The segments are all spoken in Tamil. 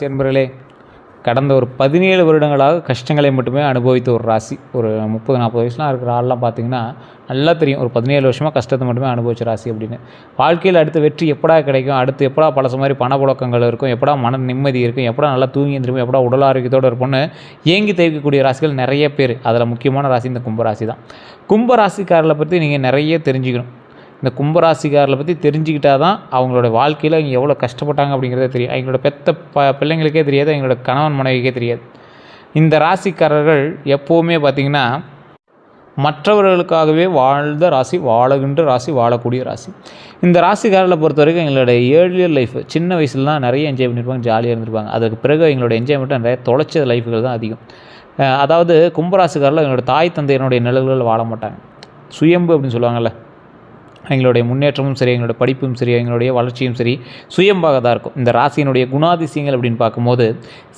என்பர்களே, கடந்த ஒரு 17 வருடங்களாக கஷ்டங்களை மட்டுமே அனுபவித்த ஒரு ராசி. ஒரு 30-40 வயசுலாம் இருக்கிற ஆள்லாம் பார்த்திங்கன்னா நல்லா தெரியும், ஒரு 17 வருஷமாக கஷ்டத்தை மட்டுமே அனுபவிச்ச ராசி அப்படின்னு. வாழ்க்கையில் அடுத்த வெற்றி எப்படா கிடைக்கும், அடுத்து எப்படா பழச மாதிரி பணப்புழக்கங்கள் இருக்கும், எப்படா மன நிம்மதி இருக்கும், எப்படா நல்லா தூங்கி எழுந்திருக்கும், எப்படா உடல் ஆரோக்கியத்தோடு இருப்போம்னு ஏங்கி தவிக்கக்கூடிய ராசிகள் நிறைய பேர். அதில் முக்கியமான ராசி இந்த கும்பராசி தான். கும்பராசிக்காரர்களை பற்றி நீங்கள் நிறைய தெரிஞ்சுக்கணும். இந்த கும்பராசிக்காரர்களை பற்றி தெரிஞ்சுக்கிட்டால் தான் அவங்களோட வாழ்க்கையில் அவங்க எவ்வளோ கஷ்டப்பட்டாங்க அப்படிங்கிறதே தெரியும். அவங்களோட பெத்த பிள்ளைங்களுக்கே தெரியாது, அவங்களோட கணவன் மனைவிக்கே தெரியாது. இந்த ராசிக்காரர்கள் எப்போவுமே பார்த்திங்கன்னா மற்றவர்களுக்காகவே வாழ்ந்த ராசி, வாழுகின்ற ராசி, வாழக்கூடிய ராசி. இந்த ராசிக்காரர்களை பொறுத்த வரைக்கும் எங்களோட ஏர்லியர் லைஃப் சின்ன வயசுலலாம் நிறைய என்ஜாய் பண்ணியிருப்பாங்க, ஜாலியாக இருந்திருப்பாங்க. அதுக்கு பிறகு எங்களோட என்ஜாய்மெண்ட்டு நிறைய தொலைச்ச லைஃப்கள் தான் அதிகம். அதாவது கும்பராசிக்காரில் எங்களோட தாய் தந்தையனுடைய நிழல்கள் வாழ மாட்டாங்க. சுயம்பு அப்படின்னு சொல்லுவாங்கள்ல, எங்களுடைய முன்னேற்றமும் சரி, எங்களுடைய படிப்பும் சரி, எங்களுடைய வளர்ச்சியும் சரி சுயம்பாக தான் இருக்கும். இந்த ராசியினுடைய குணாதிசயங்கள் அப்படின்னு பார்க்கும்போது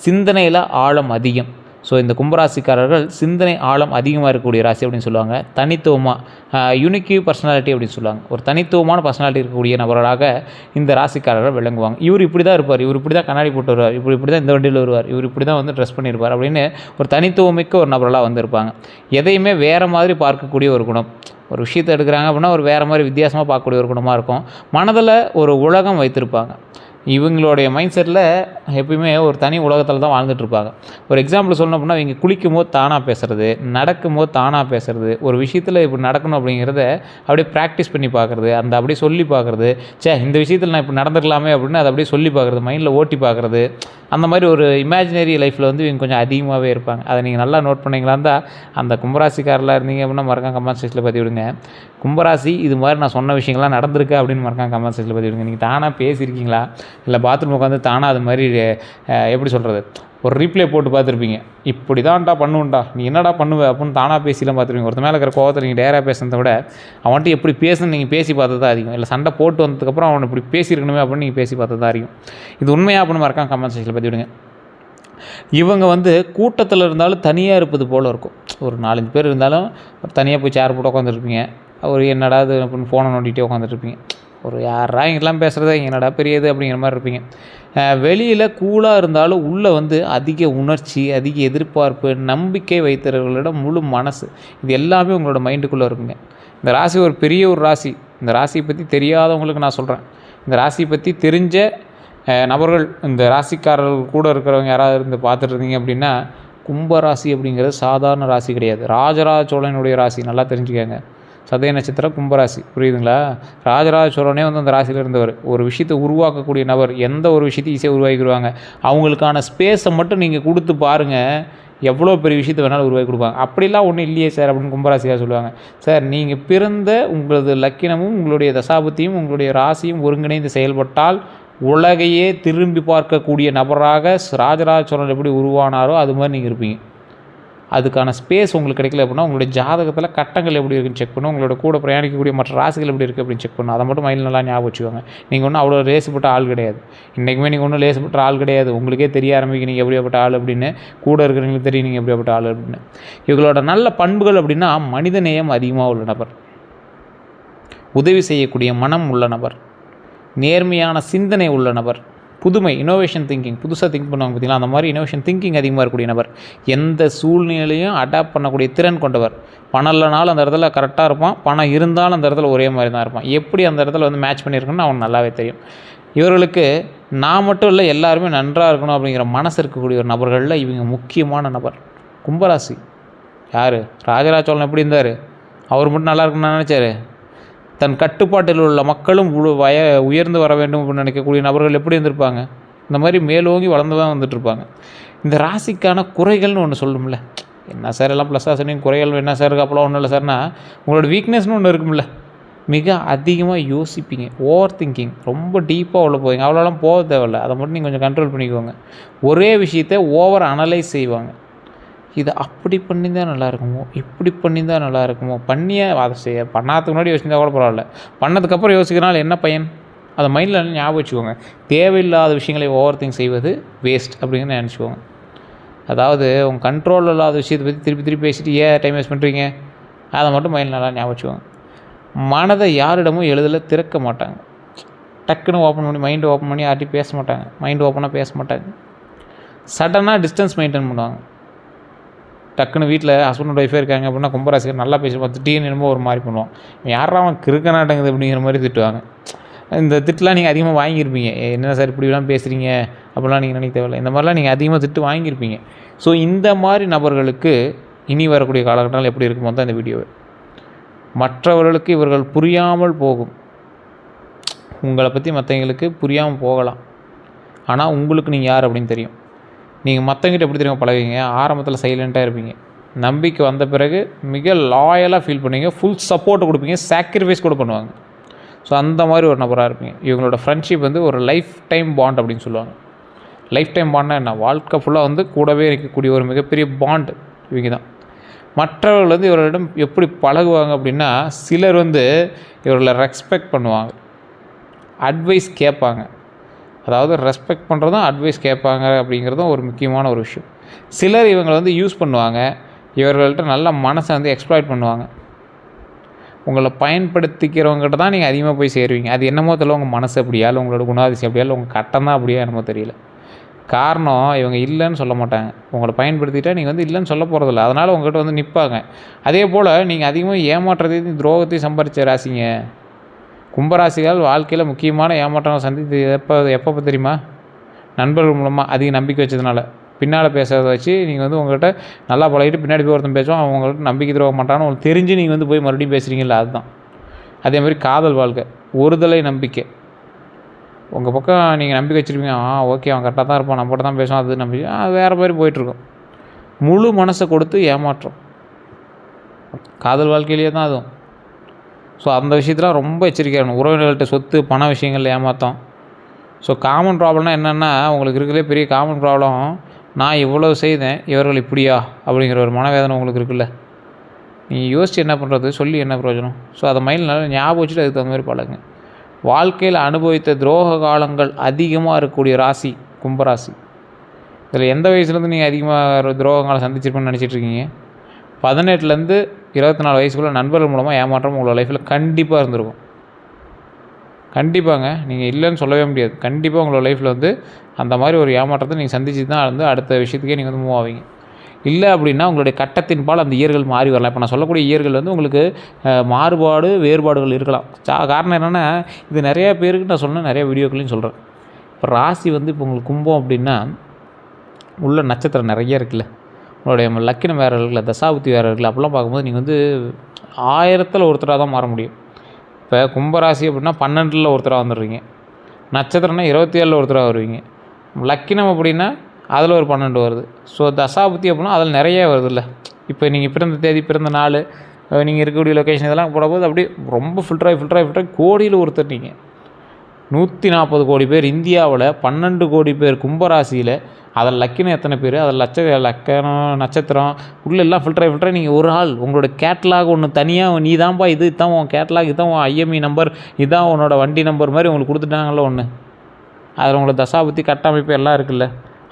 சிந்தனையில் ஆழம் அதிகம். ஸோ இந்த கும்பராசிக்காரர்கள் சிந்தனை ஆழம் அதிகமாக இருக்கக்கூடிய ராசி அப்படின்னு சொல்லுவாங்க. தனித்துவமாக யூனிக்யூ பர்சனாலிட்டி அப்படின்னு சொல்லுவாங்க. ஒரு தனித்துவமான பர்சனாலிட்டி இருக்கக்கூடிய நபர்களாக இந்த ராசிக்காரர்கள் விளங்குவாங்க. இவர் இப்படி தான் இருப்பார், இவர் இப்படி தான் கண்ணாடி போட்டு வருவார், இப்படி தான் இந்த வண்டியில் வருவார், இவர் இப்படி தான் வந்து ட்ரெஸ் பண்ணியிருப்பார் அப்படின்னு ஒரு தனித்துவமிக்க ஒரு நபர்களாக வந்திருப்பாங்க. எதையுமே வேறு மாதிரி பார்க்கக்கூடிய ஒரு குணம். ஒரு விஷயத்தை எடுக்கிறாங்க அப்படின்னா ஒரு வேறு மாதிரி வித்தியாசமாக பார்க்கக்கூடிய ஒரு குணமாக இருக்கும். மனதில் ஒரு உலகம் வைத்திருப்பாங்க. இவங்களுடைய மைண்ட் செட்டில் எப்பயுமே ஒரு தனி உலகத்தில் தான் வாழ்ந்துட்டுருப்பாங்க. ஒரு எக்ஸாம்பிள் சொல்லணும் அப்படின்னா, இவங்க குளிக்கும் போது தானாக பேசுகிறது, நடக்கும் போது தானாக பேசுகிறது, ஒரு விஷயத்தில் இப்படி நடக்கணும் அப்படிங்கிறத அப்படியே ப்ராக்டிஸ் பண்ணி பார்க்குறது, அந்த அப்படியே சொல்லி பார்க்குறது, இந்த விஷயத்தில் நான் இப்படி நடந்துக்கலாமே அப்படின்னு அதை அப்படியே சொல்லி பார்க்குறது, மைண்டில் ஓட்டி பார்க்குறது, அந்த மாதிரி ஒரு இமேஜினரி லைஃப்பில் வந்து இவங்க கொஞ்சம் அதிகமாகவே இருப்பாங்க. அதை நீங்கள் நல்லா நோட் பண்ணிங்களான் தான். அந்த கும்பராசிக்காரலாக இருந்தீங்க அப்படின்னா மறக்காம கமெண்ட் செக்ஷனில் பற்றி விடுங்க. கும்பராசி இது மாதிரி நான் சொன்ன விஷயங்கள்லாம் நடந்திருக்கு அப்படின்னு மறக்காம கமெண்ட் செக்ஷனில் பற்றி விடுங்க. நீங்கள் தானாக பேசியிருக்கீங்களா, இல்லை பாத்ரூம் உட்காந்து தானாக அது மாதிரி எப்படி சொல்கிறது, ஒரு ரீப்ளே போட்டு பார்த்துருப்பீங்க, இப்படி தான்டா பண்ணுவேன்டா, நீ என்னடா பண்ணுவ அப்படின்னு தானாக பேசிலாம் பார்த்துருப்பீங்க. ஒருத்த மேலே இருக்கிற கோவத்தை நீங்கள் டேராக பேசுனதை விட அவன்ட்டு எப்படி பேசணும்னு நீங்கள் பேசி பார்த்தது தான் அதிகம். இல்லை சண்டை போட்டு வந்ததுக்கப்புறம் அவனை இப்படி பேசியிருக்கணுமே அப்படின்னு நீங்கள் பேசி பார்த்தது தான் அதிகம். இது உண்மையாக அப்படின்னு மறக்காம கமெண்ட் செக்ஷனில் பற்றி விடுங்க. இவங்க வந்து கூட்டத்தில் இருந்தாலும் தனியாக இருப்பது போல் இருக்கும். ஒரு 4-5 பேர் இருந்தாலும் ஒரு தனியாக போய் சேர் போட்டு உட்காந்துருப்பீங்க. ஒரு என்னடா இது அப்படின்னு ஃபோனை நோண்டிகிட்டே உட்காந்துருப்பீங்க. ஒரு யாரா இங்கெல்லாம் பேசுகிறத என்னடா பெரியது அப்படிங்கிற மாதிரி இருப்பீங்க. வெளியில் கூலாக இருந்தாலும் உள்ளே வந்து அதிக உணர்ச்சி, அதிக எதிர்பார்ப்பு, நம்பிக்கை வைத்தவர்களிடம் முழு மனசு, இது எல்லாமே உங்களோட மைண்டுக்குள்ளே இருக்குங்க. இந்த ராசி ஒரு பெரிய ஒரு ராசி. இந்த ராசியை பற்றி தெரியாதவங்களுக்கு நான் சொல்கிறேன். இந்த ராசியை பற்றி தெரிஞ்ச நபர்கள், இந்த ராசிக்காரர்கள் கூட இருக்கிறவங்க யாராவது இருந்து பார்த்துட்டு இருந்தீங்க அப்படின்னா, கும்பராசி அப்படிங்கிறது சாதாரண ராசி கிடையாது. ராஜராஜ சோழனுடைய ராசி, நல்லா தெரிஞ்சுக்கங்க. சதய நட்சத்திரம் கும்பராசி, புரியுதுங்களா? ராஜராஜ சோழனே வந்து அந்த ராசியில் இருந்தவர். ஒரு விஷயத்தை உருவாக்கக்கூடிய நபர். எந்த ஒரு விஷயத்தையும் ஈஸியாக உருவாக்கிடுவாங்க. அவங்களுக்கான ஸ்பேஸை மட்டும் நீங்கள் கொடுத்து பாருங்கள், எவ்வளோ பெரிய விஷயத்தை வேணாலும் உருவாக்கி கொடுப்பாங்க. அப்படிலாம் ஒன்றும் இல்லையே சார் அப்படின்னு கும்பராசியாக சொல்லுவாங்க. சார், நீங்கள் பிறந்த உங்களது லக்கினமும் உங்களுடைய தசாபத்தியும் உங்களுடைய ராசியும் ஒருங்கிணைந்து செயல்பட்டால் உலகையே திரும்பி பார்க்கக்கூடிய நபராக ராஜராஜ சோழன் எப்படி உருவானாரோ அது மாதிரி நீங்கள் இருப்பீங்க. அதுக்கான ஸ்பேஸ் உங்களுக்கு கிடைக்கல அப்படின்னா உங்களுடைய ஜாதகத்தில் கட்டங்கள் எப்படி இருக்குன்னு செக் பண்ணணும். உங்களோட கூட பிரயாணிக்கக்கூடிய மற்ற ராசிகள் எப்படி இருக்குது அப்படின்னு செக் பண்ணணும். அதை மட்டும் மைண்டில் நல்லா ஞாபகம் வச்சுக்கோங்க. நீங்கள் ஒன்றும் அவ்வளோ லேசுப்பட்ட ஆள் கிடையாது. இன்றைக்குமே நீங்கள் ஒன்றும் லேசுப்பட்ட ஆள் கிடையாது. உங்களுக்கே தெரிய ஆரம்பிக்க நீங்கள் எப்படியாப்பட்ட ஆள் அப்படின்னு, கூட இருக்கிறவங்களுக்கு தெரியும் நீங்கள் எப்படியாப்பட்ட ஆள் அப்படின்னு. இவங்களோட நல்ல பண்புகள் அப்படின்னா மனித நேயம் அதிகமாக உள்ள நபர், உதவி செய்யக்கூடிய மனம் உள்ள நபர், நேர்மையான சிந்தனை உள்ள நபர், புதுமை இனோவேஷன் திங்கிங், புதுசாக திங்க் பண்ணுவாங்க பார்த்திங்களா, அந்த மாதிரி இனோவேஷன் திங்கிங் அதிகமாக இருக்கக்கூடிய நபர், எந்த சூழ்நிலையும் அடாப்ட் பண்ணக்கூடிய திறன் கொண்டவர். பணம் இல்லைனாலும் அந்த இடத்துல கரெக்டாக இருப்பான், பணம் இருந்தாலும் அந்த இடத்துல ஒரே மாதிரி தான் இருப்பான். எப்படி அந்த இடத்துல வந்து மேட்ச் பண்ணியிருக்கணும்னு அவனுக்கு நல்லாவே தெரியும். இவர்களுக்கு நான் மட்டும் இல்லை எல்லாருமே நன்றாக இருக்கணும் அப்படிங்கிற மனசு இருக்கக்கூடிய ஒரு நபர்களில் இவங்க முக்கியமான நபர். கும்பராசி யார்? ராஜராஜ சோழன் எப்படி இருந்தார்? அவர் மட்டும் நல்லா இருக்குன்னு நினச்சாரு? தன் கட்டுப்பாட்டில் உள்ள மக்களும் உயர்ந்து வர வேண்டும் அப்படின்னு நினைக்கக்கூடிய நபர்கள் எப்படி இருந்திருப்பாங்க? இந்த மாதிரி மேலோங்கி வளர்ந்து தான் வந்துட்டுருப்பாங்க. இந்த ராசிக்கான குறைகள்னு ஒன்று சொல்லணும்ல. என்ன சார் எல்லாம் ப்ளஸ்ஸாக சொன்னீங்க, குறைகள் என்ன சார் இருக்குது, அப்போலாம் ஒன்றும் இல்லை சார்னா, உங்களோட வீக்னஸ்னு ஒன்று இருக்கும்ல. மிக அதிகமாக யோசிப்பீங்க, ஓவர் திங்கிங், ரொம்ப டீப்பாக உள்ள போவீங்க. அவ்வளோலாம் போக தேவையில்லை, அதை மட்டும் நீங்கள் கொஞ்சம் கண்ட்ரோல் பண்ணிக்கோங்க. ஒரே விஷயத்தை ஓவர் அனலைஸ் செய்வாங்க. இது அப்படி பண்ணி தான் நல்லா இருக்குமோ, இப்படி பண்ணி தான் நல்லா இருக்குமோ, பண்ணியே அதை பண்ணாததுக்கு முன்னாடி யோசிச்சா கூட பரவாயில்ல, பண்ணதுக்கப்புறம் யோசிக்கிறனால என்ன பயன், அதை மைண்டில் ஞாபகம் வச்சுக்கோங்க. தேவையில்லாத விஷயங்களை ஓவர் திங்க் செய்வது வேஸ்ட் அப்படிங்கிறத நினச்சிக்கோங்க. அதாவது உங்கள் கண்ட்ரோல் இல்லாத விஷயத்தை பற்றி திருப்பி திருப்பி பேசிட்டு ஏன் டைம் வேஸ்ட் பண்ணுறீங்க, அதை மட்டும் மைண்டில் நல்லா ஞாபகம் வச்சுக்கோங்க. மனதை யாரிடமும் எளிதில் திறக்க மாட்டாங்க. டக்குன்னு ஓப்பன் பண்ணி மைண்டு ஓப்பன் பண்ணி யார்ட்டையும் பேச மாட்டாங்க. மைண்டு ஓப்பனாக பேச மாட்டாங்க. சடனாக டிஸ்டன்ஸ் மெயின்டைன் பண்ணுவாங்க. டக்குன்னு வீட்டில் ஹஸ்பண்ட் ஒய்ஃபே இருக்காங்க அப்படின்னா கும்பராசிக்கார் நல்லா பேசுவாங்க, திடீர்னு என்னமோ ஒரு மாதிரி பண்ணுவான், யாரா அவன் கிறுக்க நாட்டங்குது அப்படிங்கிற மாதிரி திட்டுவாங்க. இந்த திட்டுலாம் நீங்கள் அதிகமாக வாங்கியிருப்பீங்க. என்ன சார் இப்படிலாம் பேசுகிறீங்க அப்படிலாம் நீங்கள் நினைக்க தேவையில்லை. இந்த மாதிரிலாம் நீங்கள் அதிகமாக திட்டு வாங்கியிருப்பீங்க. ஸோ இந்த மாதிரி நபர்களுக்கு இனி வரக்கூடிய காலகட்டங்கள் எப்படி இருக்குமோ தான் இந்த வீடியோவை. மற்றவர்களுக்கு இவர்கள் புரியாமல் போகும். உங்களை பற்றி மற்றவங்களுக்கு புரியாமல் போகலாம், ஆனால் உங்களுக்கு நீங்கள் யார் அப்படின்னு தெரியும். நீங்கள் மற்றவங்கிட்ட எப்படி தெரியுமா பழகுவீங்க? ஆரம்பத்தில் சைலண்ட்டாக இருப்பீங்க, நம்பிக்கை வந்த பிறகு மிக லாயலாக ஃபீல் பண்ணுவீங்க, ஃபுல் சப்போர்ட் கொடுப்பீங்க, சாக்ரிஃபைஸ் கூட பண்ணுவாங்க. ஸோ அந்த மாதிரி ஒரு நபராக இருப்பீங்க. இவங்களோட ஃப்ரெண்ட்ஷிப் வந்து ஒரு லைஃப் டைம் பாண்ட் அப்படின்னு சொல்லுவாங்க. லைஃப் டைம் பாண்ட்னா என்ன? வாழ்க்கை ஃபுல்லாக வந்து கூடவே இருக்கக்கூடிய ஒரு மிகப்பெரிய பாண்ட் இவங்க தான். மற்றவர்கள் வந்து இவர்களிடம் எப்படி பழகுவாங்க அப்படின்னா, சிலர் வந்து இவர்களை ரெஸ்பெக்ட் பண்ணுவாங்க, அட்வைஸ் கேட்பாங்க. அதாவது ரெஸ்பெக்ட் பண்ணுறதும் அட்வைஸ் கேட்பாங்க அப்படிங்கிறதும் ஒரு முக்கியமான ஒரு விஷயம். சிலர் இவங்களை வந்து யூஸ் பண்ணுவாங்க, இவர்கள்ட்ட நல்ல மனசை வந்து எக்ஸ்ப்ளாய்ட் பண்ணுவாங்க. உங்களை பயன்படுத்திக்கிறவங்ககிட்ட தான் நீங்கள் அதிகமாக போய் சேருவீங்க. அது என்னமோ தெரியல, உங்கள் மனசு அப்படியா இல்லை உங்களோட குணாதிசயம் அப்படியா இல்லை உங்கள் கட்டம் தான் அப்படியா என்னமோ தெரியல. காரணம் இவங்க இல்லைன்னு சொல்ல மாட்டாங்க. உங்களை பயன்படுத்திட்டால் நீங்கள் வந்து இல்லைன்னு சொல்ல போகிறதில்ல. அதனால் உங்கள்கிட்ட வந்து நிற்பாங்க. அதே போல் நீங்கள் அதிகமாக ஏமாற்றத்தையும் துரோகத்தையும் சம்பாதிச்ச ராசிங்க கும்பராசிகள். வாழ்க்கையில் முக்கியமான ஏமாற்றங்கள் சந்தித்து எப்போ தெரியுமா? நண்பர்கள் மூலமாக அதிக நம்பிக்கை வச்சதுனால. பின்னால் பேசுகிறத வச்சு நீங்கள் வந்து உங்கள்கிட்ட நல்லா பழகிட்டு பின்னாடி போய் ஒருத்தன் பேசுவோம், அவங்கள்ட்ட நம்பிக்கை துரோகம் பண்ணுறான்னு உங்களுக்கு தெரிஞ்சு நீங்கள் வந்து போய் மறுபடியும் பேசுகிறீங்களா, அதுதான். அதேமாதிரி காதல் வாழ்க்கை, ஒருதலை நம்பிக்கை. உங்கள் பக்கம் நீங்கள் நம்பிக்கை வச்சுருப்பீங்க, ஓகே அவன் கரெக்டாக தான் இருப்பான், நம்மகிட்ட தான் பேசுவான், அது நம்பிக்கை வேறு மாதிரி போயிட்டுருக்கும். முழு மனசை கொடுத்து ஏமாற்றம் காதல் வாழ்க்கையிலேயே தான் அதுவும். ஸோ அந்த விஷயத்தில் ரொம்ப எச்சரிக்கையாக இருக்கணும். உறவினர்கள்ட்ட சொத்து பண விஷயங்கள் ஏமாற்றம். ஸோ காமன் ப்ராப்ளம்னா என்னென்னா, உங்களுக்கு இருக்கிறதே பெரிய காமன் ப்ராப்ளம், நான் இவ்வளோ செய்தேன் இவர்கள் இப்படியா அப்படிங்கிற ஒரு மனவேதனை உங்களுக்கு இருக்குல்ல. நீங்கள் யோசித்து என்ன பண்ணுறது, சொல்லி என்ன பிரயோஜனம்? ஸோ அதை மைண்டில் நல்லா ஞாபகம் வச்சுட்டு அதுக்கு தகுந்த மாதிரி பழகுங்க. வாழ்க்கையில் அனுபவித்த துரோக காலங்கள் அதிகமாக இருக்கக்கூடிய ராசி கும்பராசி. இதில் எந்த வயசுலேருந்து நீங்கள் அதிகமாக துரோகங்களை சந்திச்சிருப்பேன்னு நினச்சிட்ருக்கீங்க? 18லேருந்து 24 வயசுக்குள்ளே நண்பர்கள் மூலமாக ஏமாற்றம் உங்களோட லைஃப்பில் கண்டிப்பாக இருந்திருக்கும். கண்டிப்பாங்க, நீங்கள் இல்லைன்னு சொல்லவே முடியாது. கண்டிப்பாக உங்களோட லைஃப்பில் வந்து அந்த மாதிரி ஒரு ஏமாற்றத்தை நீங்கள் சந்திச்சு தான் வந்து அடுத்த விஷயத்துக்கே நீங்கள் வந்து மூவ் ஆவீங்க. இல்லை அப்படின்னா உங்களுடைய கட்டத்தின் பால் அந்த இயர்கள் மாறி வரலாம். இப்போ நான் சொல்லக்கூடிய இயர்கள் வந்து உங்களுக்கு மாறுபாடு வேறுபாடுகள் இருக்கலாம். காரணம் என்னென்னா, இது நிறையா பேருக்கு நான் சொன்னேன், நிறையா வீடியோக்களையும் சொல்கிறேன். இப்போ ராசி வந்து இப்போ உங்களுக்கு கும்பம் அப்படின்னா உள்ள நட்சத்திரம் நிறைய இருக்குல்ல, உங்களுடைய லக்கினம் வேறு இருக்குல்ல, தசாபுத்தி வேறு இருக்குல்ல, அப்படிலாம் பார்க்கும்போது நீங்கள் வந்து 1000ல் ஒருத்தராக தான் மாற முடியும். இப்போ கும்பராசி அப்படின்னா 12ல் ஒருத்தராக வந்துடுவீங்க, நட்சத்திரம்னா 27ல் ஒருத்தராக வருவீங்க, லக்கினம் அப்படின்னா அதில் ஒரு 12 வருது. ஸோ தசாபுத்தி அப்படின்னா அதில் நிறைய வருதுல்ல. இப்போ நீங்கள் பிறந்த தேதி பிறந்த நாள் நீங்கள் இருக்கக்கூடிய லொக்கேஷன் இதெல்லாம் போடும்போது அப்படியே ரொம்ப ஃபில்டராகி கோடியில் ஒருத்தர். நீங்கள் 140 கோடி பேர் இந்தியாவில், 12 கோடி பேர் கும்பராசியில், அதில் லக்கினம் எத்தனை பேர், அதில் லக்கணம் நட்சத்திரம் உள்ளெல்லாம் ஃபில்டராகி நீங்கள் ஒரு ஆள் உங்களோட கேட்லாக் ஒன்று தனியாக நீ தான்ப்பா இதுதான் உன் கேட்லாக், இதுதான் உன் IME நம்பர், இதுதான் உன்னோட வண்டி நம்பர் மாதிரி உங்களுக்கு கொடுத்துட்டாங்கல்ல ஒன்று. அதில் உங்களோட தசாபுத்தி கட்டமைப்பு எல்லாம் இருக்குல்ல,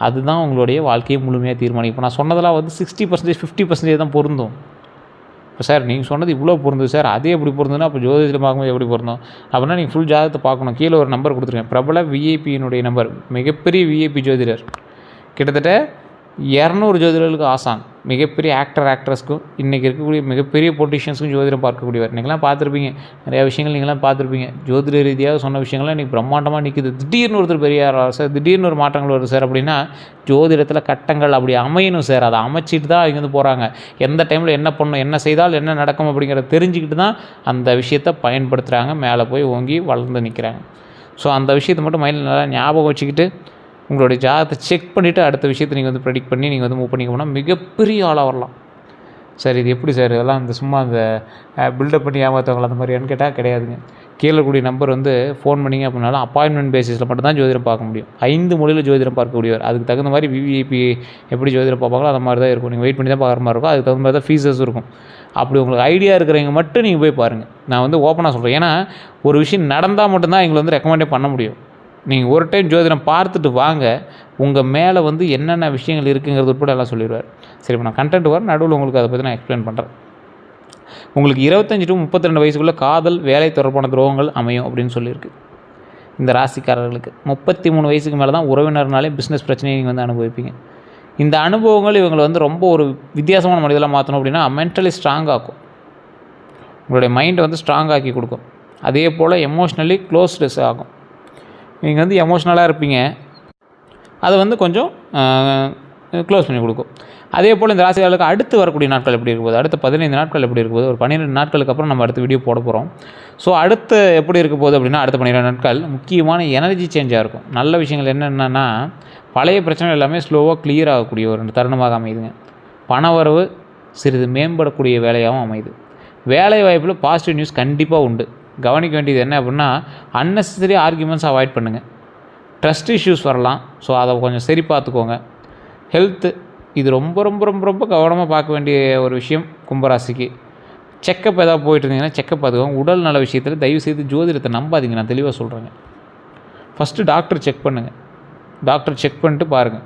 அதுதான் உங்களுடைய வாழ்க்கையை முழுமையாக தீர்மானிக்கும். இப்போ நான் சொன்னதெல்லாம் வந்து 60% 50% தான் பொருந்தும். இப்போ சார் நீங்கள் சொன்னது இவ்வளோ பொருந்துது சார், அதே எப்படி பொருந்துன்னா அப்போ ஜோதிடத்தில் பார்க்கும்போது எப்படி பொருந்தும் அப்படின்னா நீங்கள் ஃபுல் ஜாதகத்தை பார்க்கணும். கீழே ஒரு நம்பர் கொடுத்துருக்கேன், பிரபல விஐபியினுடைய நம்பர், மிகப்பெரிய விஐபி ஜோதிடர், கிட்டத்தட்ட 200 ஜோதிடர்களுக்கு ஆசான், மிகப்பெரிய ஆக்ட்ரஸ்க்கும் இன்றைக்கி இருக்கக்கூடிய மிகப்பெரிய பொலிட்டிஷியன்ஸுக்கும் ஜோதிடம் பார்க்கக்கூடியவர். இன்றைக்கெல்லாம் பார்த்துருப்பீங்க, நிறையா விஷயங்கள் நீங்களாம் பார்த்துருப்பீங்க. ஜோதிட ரீதியாக சொன்ன விஷயங்கள்லாம் இன்றைக்கி பிரம்மாண்டமாக நிற்கிது. திடீர்னு ஒருத்தர் பெரிய சார், திடீர்னு ஒரு மாற்றங்கள் வருது சார் அப்படின்னா ஜோதிடத்தில் கட்டங்கள் அப்படி அமையணும் சார். அதை அமைச்சிட்டு தான் இங்கே வந்து போகிறாங்க. எந்த டைமில் என்ன பண்ணணும், என்ன செய்தால் என்ன நடக்கும் அப்படிங்கிறத தெரிஞ்சுக்கிட்டு தான் அந்த விஷயத்தை பயன்படுத்துகிறாங்க, மேலே போய் ஓங்கி வளர்ந்து நிற்கிறாங்க. ஸோ அந்த விஷயத்தை மட்டும் மைண்டில் நல்லா ஞாபகம் வச்சுக்கிட்டு உங்களுடைய ஜாதகத்தை செக் பண்ணிவிட்டு அடுத்த விஷயத்தை நீங்கள் வந்து ப்ரெடிக்ட் பண்ணி நீங்கள் வந்து மூவ் பண்ணிக்க போனால் மிகப்பெரிய ஆளாக வரலாம். சார் இது எப்படி சார், இதெல்லாம் இந்த சும்மா அந்த பில்டப் பண்ணி ஏமாற்றவங்கள அந்த மாதிரியான்னு கேட்டால் கிடையாதுங்க. கீழே கூடிய நம்பர் வந்து ஃபோன் பண்ணிங்க அப்படின்னாலும் அப்பாயின்மெண்ட் பேசிஸில் மட்டும் தான் ஜோதிடம் பார்க்க முடியும். 5 மொழியில் ஜோதிடம் பார்க்கக்கூடியவர். அதுக்கு தகுந்த மாதிரி விவிஐபி எப்படி ஜோதிடம் பார்ப்பாங்களோ அந்த மாதிரி தான் இருக்கும். நீங்கள் வெயிட் பண்ணி தான் பார்க்குற மாதிரி இருக்கும். அதுக்கு தகுந்த மாதிரி தான் ஃபீஸஸ் இருக்கும். அப்படி உங்களுக்கு ஐடியா இருக்கிறவங்க மட்டும் நீங்கள் போய் பாருங்கள். நான் வந்து ஓப்பனாக சொல்கிறேன், ஏன்னா ஒரு விஷயம் நடந்தால் மட்டும்தான் எங்களை வந்து ரெக்கமெண்டே பண்ண முடியும். நீங்கள் ஒரு டைம் ஜோதிடம் பார்த்துட்டு வாங்க, உங்கள் மேலே வந்து என்னென்ன விஷயங்கள் இருக்குங்கிறது உட்பட எல்லாம் சொல்லிடுவார். சரி, இப்போ நான் கண்டென்ட் வர நடுவில் உங்களுக்கு அதை பற்றி நான் எக்ஸ்பிளைன் பண்ணுறேன். உங்களுக்கு 25 to 32 வயசுக்குள்ளே காதல் வேலை தொடர்பான துரோகங்கள் அமையும் அப்படின்னு சொல்லியிருக்கு. இந்த ராசிக்காரர்களுக்கு 33 வயசுக்கு மேலே தான் உறவினர்னாலே பிஸ்னஸ் பிரச்சனையை நீங்கள் வந்து அனுபவிப்பீங்க. இந்த அனுபவங்கள் இவங்களை வந்து ரொம்ப ஒரு வித்தியாசமான மனிதலாக மாற்றணும் அப்படின்னா மென்டலி ஸ்ட்ராங் ஆக்கும். உங்களுடைய மைண்டை வந்து ஸ்ட்ராங் ஆக்கி கொடுக்கும். அதே போல் எமோஷ்னலி க்ளோஸ்டஸ் ஆகும். நீங்கள் வந்து எமோஷ்னலாக இருப்பீங்க, அதை வந்து கொஞ்சம் க்ளோஸ் பண்ணி கொடுக்கும். அதே போல் இந்த ராசிக்காரர்களுக்கு அடுத்து வரக்கூடிய நாட்கள் எப்படி இருக்கும்போது, அடுத்த 15 நாட்கள் எப்படி இருக்கும்போது, ஒரு 12 நாட்களுக்கு அப்புறம் நம்ம அடுத்த வீடியோ போட போகிறோம். ஸோ அடுத்து எப்படி இருக்க போகுது அப்படின்னா, அடுத்த 12 நாட்கள் முக்கியமான எனர்ஜி சேஞ்சாக இருக்கும். நல்ல விஷயங்கள் என்னென்னா, பழைய பிரச்சனைகள் எல்லாமே ஸ்லோவாக கிளியர் ஆகக்கூடிய ஒரு தருணமாக அமையுதுங்க. பணவரவு சிறிது மேம்படக்கூடிய வேலையாகவும் அமையுது. வேலை வாய்ப்பில் பாசிட்டிவ் நியூஸ் கண்டிப்பாக உண்டு. கவனிக்க வேண்டியது என்ன அப்படின்னா, அன்னெசரி ஆர்கியூமெண்ட்ஸ் அவாய்ட் பண்ணுங்கள். ட்ரஸ்ட் இஷ்யூஸ் வரலாம், ஸோ அதை கொஞ்சம் சரி பார்த்துக்கோங்க. ஹெல்த்து இது ரொம்ப ரொம்ப ரொம்ப ரொம்ப கவனமாக பார்க்க வேண்டிய ஒரு விஷயம். கும்பராசிக்கு செக்கப் ஏதாவது போயிட்டு இருந்தீங்கன்னா செக்கப் பார்த்துக்கோங்க. உடல் நல விஷயத்தில் தயவுசெய்து ஜோதிடத்தை நம்பாதீங்க. நான் தெளிவாக சொல்கிறேங்க. ஃபஸ்ட்டு டாக்டர் செக் பண்ணுங்கள். டாக்டர் செக் பண்ணிட்டு பாருங்கள்,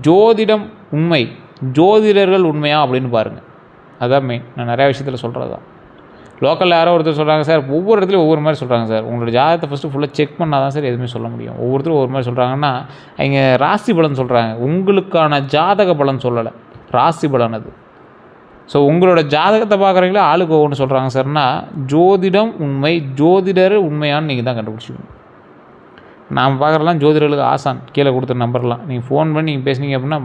ஜோதிடம் உண்மை, ஜோதிடர்கள் உண்மையா அப்படின்னு பாருங்கள். அதான் மெயின். நான் நிறையா விஷயத்தில் சொல்கிறது தான். லோக்கலில் யாரோ ஒருத்தர் சொல்கிறாங்க சார், ஒவ்வொரு இடத்துலையும் ஒவ்வொரு மாதிரி சொல்கிறாங்க சார். உங்களோட ஜாதகத்தை ஃபஸ்ட்டு ஃபுல்லாக செக் பண்ணால் தான் சார் எதுவுமே சொல்ல முடியும். ஒவ்வொருத்தரும் ஒவ்வொரு மாதிரி சொல்கிறாங்கன்னா, அவங்க ராசி பலன் சொல்கிறாங்க, உங்களுக்கான ஜாதக பலன் சொல்லலை, ராசி பலன் அது. ஸோ உங்களோட ஜாதகத்தை பார்க்குறீங்களா ஆளுக்கு ஒவ்வொன்று சொல்கிறாங்க சார்னா, ஜோதிடம் உண்மை, ஜோதிடர் உண்மையான்னு நீங்கள் தான் கண்டுபிடிச்சிக்கணும். நாம் பார்க்குறலாம் ஜோதிடர்களுக்கு ஆசான், கீழே கொடுத்த நம்பர்லாம் நீங்கள் ஃபோன் பண்ணி நீங்கள் பேசுனீங்க அப்படின்னா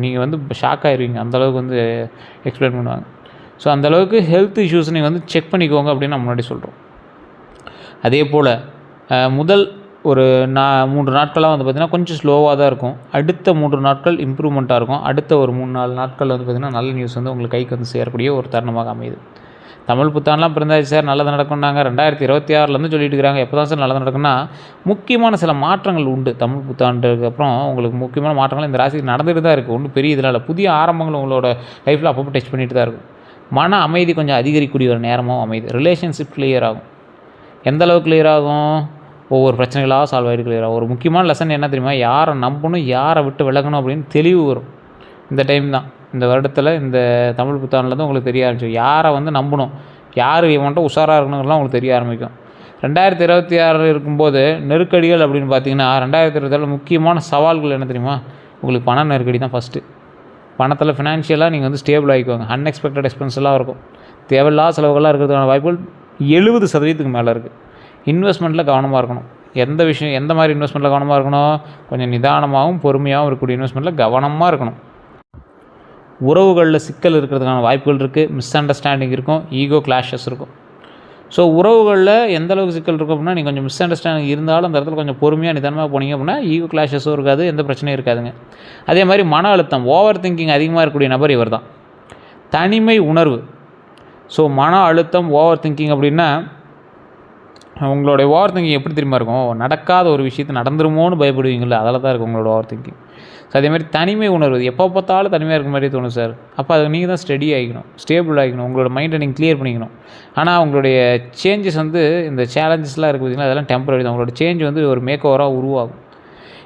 நீங்கள் வந்து ஷாக் ஆகிடுவீங்க. அந்தளவுக்கு வந்து எக்ஸ்பிளைன் பண்ணுவாங்க. ஸோ அந்தளவுக்கு ஹெல்த் இஷ்யூஸ் நீங்கள் வந்து செக் பண்ணிக்கோங்க அப்படின்னு நம்ம முன்னாடி சொல்கிறோம். அதே போல் முதல் ஒரு 3 நாட்களாக வந்து பார்த்திங்கன்னா கொஞ்சம் ஸ்லோவாக தான் இருக்கும். அடுத்த 3 நாட்கள் இம்ப்ரூவ்மெண்ட்டாக இருக்கும். அடுத்த ஒரு 3-4 நாட்கள் வந்து பார்த்திங்கன்னா நல்ல நியூஸ் வந்து உங்களுக்கு கைக்கு வந்து சேரக்கூடிய ஒரு தருணமாக அமையுது. தமிழ் புத்தாண்டெலாம் பிறந்தாச்சு சார், நல்லது நடக்கும்னாங்க. 2026 சொல்லிட்டு இருக்கிறாங்க. எப்போ தான் சார் நல்லது நடக்கும்னா, முக்கியமான சில மாற்றங்கள் உண்டு. தமிழ் புத்தாண்டுக்கு அப்புறம் உங்களுக்கு முக்கியமான மாற்றங்கள் இந்த ராசிக்கு நடந்துகிட்டு தான் இருக்குது. ஒன்றும் பெரிய இதனால் புதிய ஆரம்பங்கள் உங்களோட லைஃப்பில் அப்பப்போ டச் பண்ணிட்டு தான் இருக்கும். மன அமைதி கொஞ்சம் அதிகரிக்கக்கூடிய ஒரு நேரமாகவும் அமையுது. ரிலேஷன்ஷிப் கிளியர் ஆகும். எந்த அளவுக்கு கிளியர் ஆகும்? ஒவ்வொரு பிரச்சனைகளாக சால்வ் ஆகிட்டு கிளியர் ஆகும். ஒரு முக்கியமான லெசன் என்ன தெரியுமா, யாரை நம்பணும், யாரை விட்டு விலகணும் அப்படின்னு தெளிவு வரும். இந்த டைம் தான், இந்த வருடத்தில், இந்த தமிழ் புத்தாண்டுலேருந்து உங்களுக்கு தெரிய ஆரம்பிச்சிடும். யாரை வந்து நம்பணும், யார் இவன்ட்ட உஷாராக இருக்கணுங்கலாம் உங்களுக்கு தெரிய ஆரம்பிக்கும். 2026 இருக்கும்போது நெருக்கடிகள் அப்படின்னு பார்த்தீங்கன்னா, 2026 முக்கியமான சவால்கள் என்ன தெரியுமா, உங்களுக்கு பண நெருக்கடி தான் ஃபஸ்ட்டு. பணத்தில் ஃபினான்ஷியலாக நீங்கள் வந்து ஸ்டேபிள் ஆகிக்குவாங்க. அன்எக்ஸ்பெக்டட் எக்ஸ்பென்ஸ்லாம் இருக்கும். தேவையில்லாத செலவுகள்லாம் இருக்கிறதுக்கான வாய்ப்புகள் 70% மேலே இருக்குது. இன்வெஸ்ட்மெண்ட்டில் கவனமாக இருக்கணும். எந்த மாதிரி இன்வெஸ்ட்மெண்ட்டில் கவனமாக இருக்கணும், கொஞ்சம் நிதானமாகவும் பொறுமையாகவும் இருக்கக்கூடிய இன்வெஸ்ட்மெண்ட்டில் கவனமாக இருக்கணும். உறவுகளில் சிக்கல் இருக்கிறதுக்கான வாய்ப்புகள் இருக்குது. மிஸ் அண்டர்ஸ்டாண்டிங் இருக்கும், ஈகோ கிளாஷஸ் இருக்கும். ஸோ உறவுகளில் எந்த அளவுக்கு சிக்கல் இருக்கும் அப்படின்னா, நீங்கள் கொஞ்சம் மிஸ் அண்டர்ஸ்டாண்டிங் இருந்தாலும் அந்த இடத்துல கொஞ்சம் பொறுமையாக நிதானமாக போனீங்க அப்படின்னா ஈகோ கிளாஷஸும் இருக்காது, எந்த பிரச்சனையும் இருக்காதுங்க. அதே மாதிரி மன அழுத்தம், ஓவர் திங்கிங் அதிகமாக இருக்கக்கூடிய நபர் இவர் தான். தனிமை உணர்வு. ஸோ மன அழுத்தம், ஓவர் திங்கிங் அப்படின்னா, உங்களுடைய ஓவர் திங்கிங் எப்படி தெரியுமா இருக்கும், நடக்காத ஒரு விஷயத்தை நடந்துருமோன்னு பயப்படுவீங்களா, அதில் தான் இருக்கும் உங்களோட ஓவர் திங்கிங். ஸோ அதேமாதிரி தனிமை உணர்வு, எப்போ பார்த்தாலும் தனிமையாக இருக்க மாதிரி தோணும் சார். அப்போ அது நீங்கள் தான் ஸ்டடி ஆகிக்கணும், ஸ்டேபிள் ஆகிக்கணும், உங்களோட மைண்டை நீங்கள் கிளியர் பண்ணிக்கணும். ஆனால் உங்களுடைய சேஞ்சஸ் வந்து இந்த சேலஞ்சஸ்லாம் இருக்குது பார்த்திங்கன்னா, அதெல்லாம் டெம்பரரி தான். உங்களோட சேஞ்ச் வந்து ஒரு மேக் ஓவராக உருவாகும்.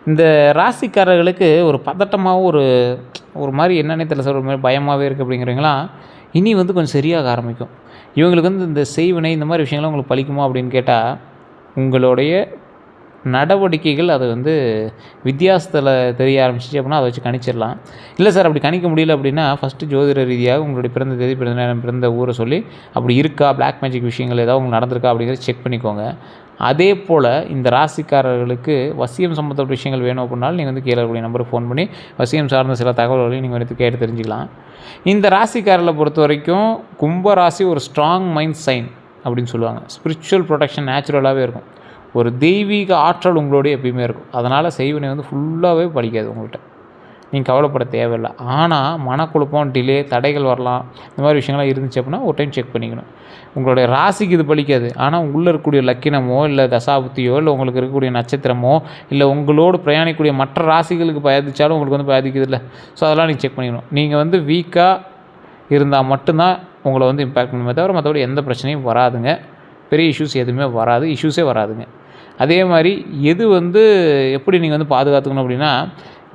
இந்த ராசிக்காரர்களுக்கு ஒரு பதட்டமாகவும் ஒரு மாதிரி என்னன்னே தெரியல சார், ஒரு மாதிரி பயமாகவே இருக்குது அப்படிங்கிறீங்களாம் இனி வந்து கொஞ்சம் சரியாக ஆரம்பிக்கும். இவங்களுக்கு வந்து இந்த செய்வினை இந்த மாதிரி விஷயங்கள்லாம் உங்களுக்கு பலிக்குமா அப்படின்னு கேட்டால், உங்களுடைய நடவடிக்கைகள் அது வந்து வித்தியாசத்தில் தெரிய ஆரம்பிச்சிச்சு அப்படின்னா அதை வச்சு கணிச்சிடலாம். இல்லை சார் அப்படி கணிக்க முடியல அப்படின்னா, ஃபஸ்ட்டு ஜோதிட ரீதியாக உங்களுடைய பிறந்த தேதி, பிறந்த நேரம், பிறந்த ஊரை சொல்லி அப்படி இருக்கா, பிளாக் மேஜிக் விஷயங்கள் ஏதாவது உங்களுக்கு நடந்திருக்கா அப்படிங்கிறத செக் பண்ணிக்கோங்க. அதே போல் இந்த ராசிக்காரர்களுக்கு வசியம் சம்மந்தப்பட்ட விஷயங்கள் வேணும் அப்படின்னாலும் நீங்கள் வந்து கீழே கூடிய நம்பருக்கு ஃபோன் பண்ணி வசியம் சார்ந்த சில தகவல்களையும் நீங்கள் வந்து கேட்டு தெரிஞ்சுக்கலாம். இந்த ராசிக்காரர்களை பொறுத்த வரைக்கும் கும்பராசி ஒரு ஸ்ட்ராங் மைண்ட் சைன் அப்படின்னு சொல்லுவாங்க. ஸ்பிரிச்சுவல் ப்ரொடெக்ஷன் நேச்சுரலாகவே இருக்கும். ஒரு தெய்வீக ஆற்றல் உங்களோட எப்பயுமே இருக்கும். அதனால் செய்வினை வந்து ஃபுல்லாகவே படிக்காது உங்கள்கிட்ட, நீங்கள் கவலைப்பட தேவையில்லை. ஆனால் மனக்குழப்பம், டிலே, தடைகள் வரலாம். இந்த மாதிரி விஷயங்கள்லாம் இருந்துச்சு அப்படின்னா ஒரு டைம் செக் பண்ணிக்கணும். உங்களுடைய ராசிக்கு இது பலிக்காது. ஆனால் உள்ளே இருக்கக்கூடிய லக்கினமோ, இல்லை தசாபுத்தியோ, இல்லை உங்களுக்கு இருக்கக்கூடிய நட்சத்திரமோ, இல்லை உங்களோடு பிரயாணிக்கக்கூடிய மற்ற ராசிகளுக்கு பாதித்தாலும் உங்களுக்கு வந்து பாதிக்குது இல்லை. ஸோ அதெல்லாம் நீங்கள் செக் பண்ணிக்கணும். நீங்கள் வந்து வீக்காக இருந்தால் மட்டும்தான் உங்களை வந்து இம்பேக்ட் பண்ணுமே தவிர மற்றபடி எந்த பிரச்சனையும் வராதுங்க. பெரிய இஷ்யூஸ் எதுவுமே வராது, இஷ்யூஸே வராதுங்க. அதே மாதிரி எது வந்து எப்படி நீங்கள் வந்து பாதுகாத்துக்கணும் அப்படின்னா,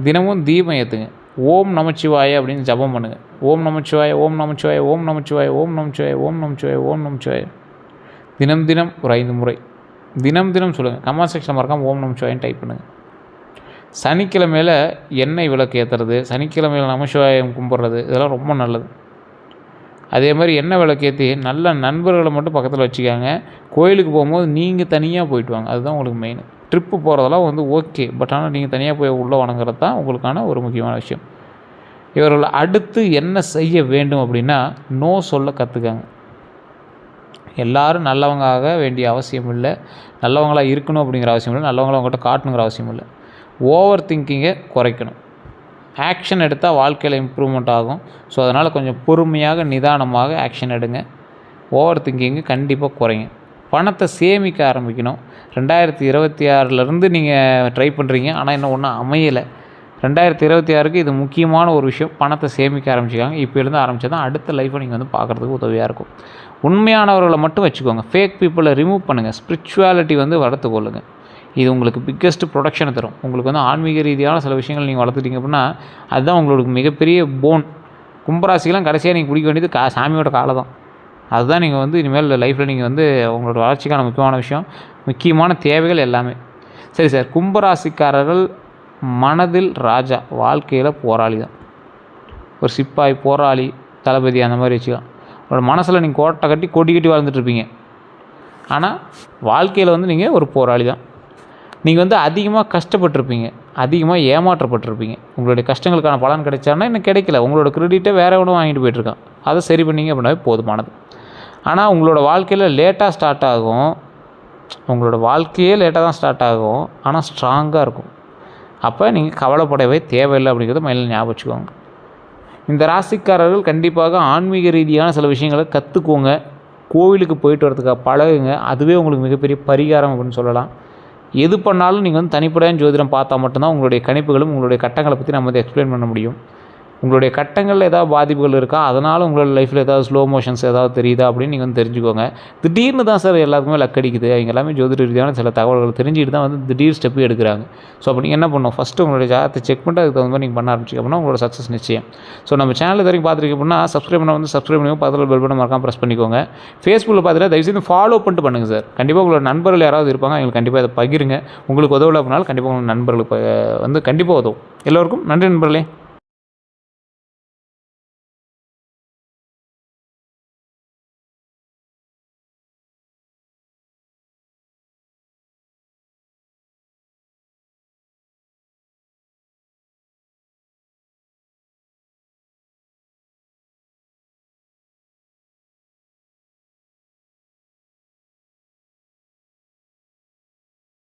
தினமும் தீபம் ஏற்றுங்க. ஓம் நமச்சிவாய அப்படின்னு ஜபம் பண்ணுங்கள். ஓம் நமச்சிவாய, ஓம் நமச்சிவாய, ஓம் நமச்சிவாய, ஓம் நமச்சிவாய, ஓம் நமச்சிவாய, ஓம் நமச்சிவாய. தினம் தினம் ஒரு 5 முறை தினம் தினம் சொல்லுங்கள். கமெண்ட் செக்ஷன் மறக்காமல் ஓம் நம சிவாயன்னு டைப் பண்ணுங்கள். சனிக்கிழமையில் எண்ணெய் விளக்கு ஏற்றுறது, சனிக்கிழமையில் நமசிவாயம் கும்பிட்றது, இதெல்லாம் ரொம்ப நல்லது. அதே மாதிரி எண்ணெய் விளக்கேற்றி நல்ல நண்பர்களை மட்டும் பக்கத்தில் வச்சுக்காங்க. கோயிலுக்கு போகும்போது நீங்கள் தனியாக போயிட்டு வாங்க, அதுதான் உங்களுக்கு மெயின். ட்ரிப்பு போகிறதெல்லாம் வந்து ஓகே, பட் ஆனால் நீங்கள் தனியாக போய் உள்ளே வணங்குறது தான் உங்களுக்கான ஒரு முக்கியமான விஷயம். இவர்கள் அடுத்து என்ன செய்ய வேண்டும் அப்படின்னா, நோ சொல்ல கற்றுக்காங்க. எல்லோரும் நல்லவங்களாக வேண்டிய அவசியம் இல்லை, நல்லவங்களாக இருக்கணும் அப்படிங்கிற அவசியம் இல்லை, நல்லவங்களாக அவங்ககிட்ட காட்டணுங்கிற அவசியம் இல்லை. ஓவர் திங்கிங்கை குறைக்கணும். ஆக்ஷன் எடுத்தால் வாழ்க்கையில் இம்ப்ரூவ்மெண்ட் ஆகும். ஸோ அதனால் கொஞ்சம் பொறுமையாக நிதானமாக ஆக்ஷன் எடுங்க. ஓவர் திங்கிங்கு கண்டிப்பாக குறைங்க. பணத்தை சேமிக்க ஆரம்பிக்கணும். 2026 நீங்கள் ட்ரை பண்ணுறீங்க, ஆனால் இன்னும் ஒன்றும் அமையலை. 2026க்கு இது முக்கியமான ஒரு விஷயம். பணத்தை சேமிக்க ஆரம்பிச்சிக்காங்க. இப்போ இருந்து ஆரம்பித்தா தான் அடுத்த லைஃப்பை நீங்கள் வந்து பார்க்குறதுக்கு உதவியாக இருக்கும். உண்மையானவர்களை மட்டும் வச்சுக்கோங்க. ஃபேக் பீப்புளை ரிமூவ் பண்ணுங்கள். ஸ்பிரிச்சுவாலிட்டி வந்து வளர்த்துக்கொள்ளுங்கள். இது உங்களுக்கு பிக்கஸ்ட்டு ப்ரொடக்ஷனை தரும். உங்களுக்கு வந்து ஆன்மீக ரீதியான சில விஷயங்கள் நீங்கள் வளர்த்துட்டீங்க அப்படின்னா அதுதான் உங்களுக்கு மிகப்பெரிய போன். கும்பராசிக்கெலாம் கடைசியாக நீங்கள் பிடிக்க வேண்டியது சாமியோட காலை தான். அதுதான் நீங்கள் வந்து இனிமேல் லைஃப்பில் நீங்கள் வந்து உங்களோட வளர்ச்சிக்கான முக்கியமான விஷயம், முக்கியமான தேவைகள் எல்லாமே. சரி சார், கும்பராசிக்காரர்கள் மனதில் ராஜா, வாழ்க்கையில் போராளி தான். ஒரு சிப்பாய், போராளி, தளபதி அந்த மாதிரி வச்சுக்கலாம். உங்களோட மனசில் நீங்கள் கோட்டை கட்டி கொடி கட்டி வாழ்ந்துட்டுருப்பீங்க. ஆனால் வாழ்க்கையில் வந்து நீங்கள் ஒரு போராளி தான். நீங்கள் வந்து அதிகமாக கஷ்டப்பட்டிருப்பீங்க, அதிகமாக ஏமாற்றப்பட்டிருப்பீங்க. உங்களுடைய கஷ்டங்களுக்கான பலன் கிடைச்சான்னா இன்னும் கிடைக்கல. உங்களோட கிரெடிட்டை வேறு எவனும் வாங்கிட்டு போயிட்டுருக்கான். அதை சரி பண்ணிங்க அப்படின்னாவே போதுமானது. ஆனால் உங்களோட வாழ்க்கையில் லேட்டாக ஸ்டார்ட் ஆகும். உங்களோட வாழ்க்கையே லேட்டாக தான் ஸ்டார்ட் ஆகும், ஆனால் ஸ்ட்ராங்காக இருக்கும். அப்போ நீங்கள் கவலைப்படவே தேவையில்லை அப்படிங்கிறத மைண்டில் ஞாபகம் வச்சுக்கோங்க. இந்த ராசிக்காரர்கள் கண்டிப்பாக ஆன்மீக ரீதியான சில விஷயங்களை கற்றுக்கோங்க. கோவிலுக்கு போயிட்டு வரதுக்காக பழகுங்க. அதுவே உங்களுக்கு மிகப்பெரிய பரிகாரம் அப்படின்னு சொல்லலாம். எது பண்ணாலும் நீங்கள் வந்து தனிப்படையான ஜோதிடம் பார்த்தா மட்டும்தான் உங்களுடைய கணிப்புகளும் உங்களுடைய கட்டங்களை பற்றி நம்ம வந்து எக்ஸ்பிளைன் பண்ண முடியும். உங்களுடைய கட்டங்களில் ஏதாவது பாதிப்புகள் இருக்கா, அதனால் உங்களோட லைஃப்பில் ஏதாவது ஸ்லோ மோஷன்ஸ் ஏதாவது தெரியுதா அப்படின்னு நீங்கள் வந்து தெரிஞ்சுக்கோங்க. திடீர்னு தான் சார் எல்லாருக்குமே லக் அடிக்குது, அவங்க எல்லாமே ஜோதிட ரீதியான சில தகவல்கள் தெரிஞ்சுட்டு தான் வந்து திடீர் ஸ்டெப்பு எடுக்கிறாங்க. ஸோ அப்போ நீங்கள் என்ன பண்ணணும், ஃபஸ்ட்டு உங்களுடைய ஜாதகத்தை செக் பண்ணிட்டு அதுக்கு தகுந்த மாதிரி நீங்கள் பண்ண ஆரம்பிச்சிங்க அப்படின்னா உங்களோட சக்ஸஸ் நிச்சயம். ஸோ நம்ம சேனல் வரைக்கும் பார்த்துருக்கீங்க அப்படின்னா சப்ஸ்கிரைப் பண்ணி பக்கத்தில் பெல் பட்டன் மறக்காம ப்ரெஸ் பண்ணிக்கோங்க. ஃபேஸ்புக்கில் பார்த்துட்டு தயவுசெய்து ஃபாலோ பண்ணிட்டு பண்ணுங்கள் சார். கண்டிப்பாக உங்களோட நண்பர்கள் யாராவது இருப்பாங்க, அவங்களுக்கு கண்டிப்பாக அதை பகிருங்க. உங்களுக்கு உதவலை அப்படின்னாலும் கண்டிப்பாக உங்கள் நண்பர்களுக்கு வந்து கண்டிப்பாக உதவும். எல்லோருக்கும் நன்றி நண்பர்களே.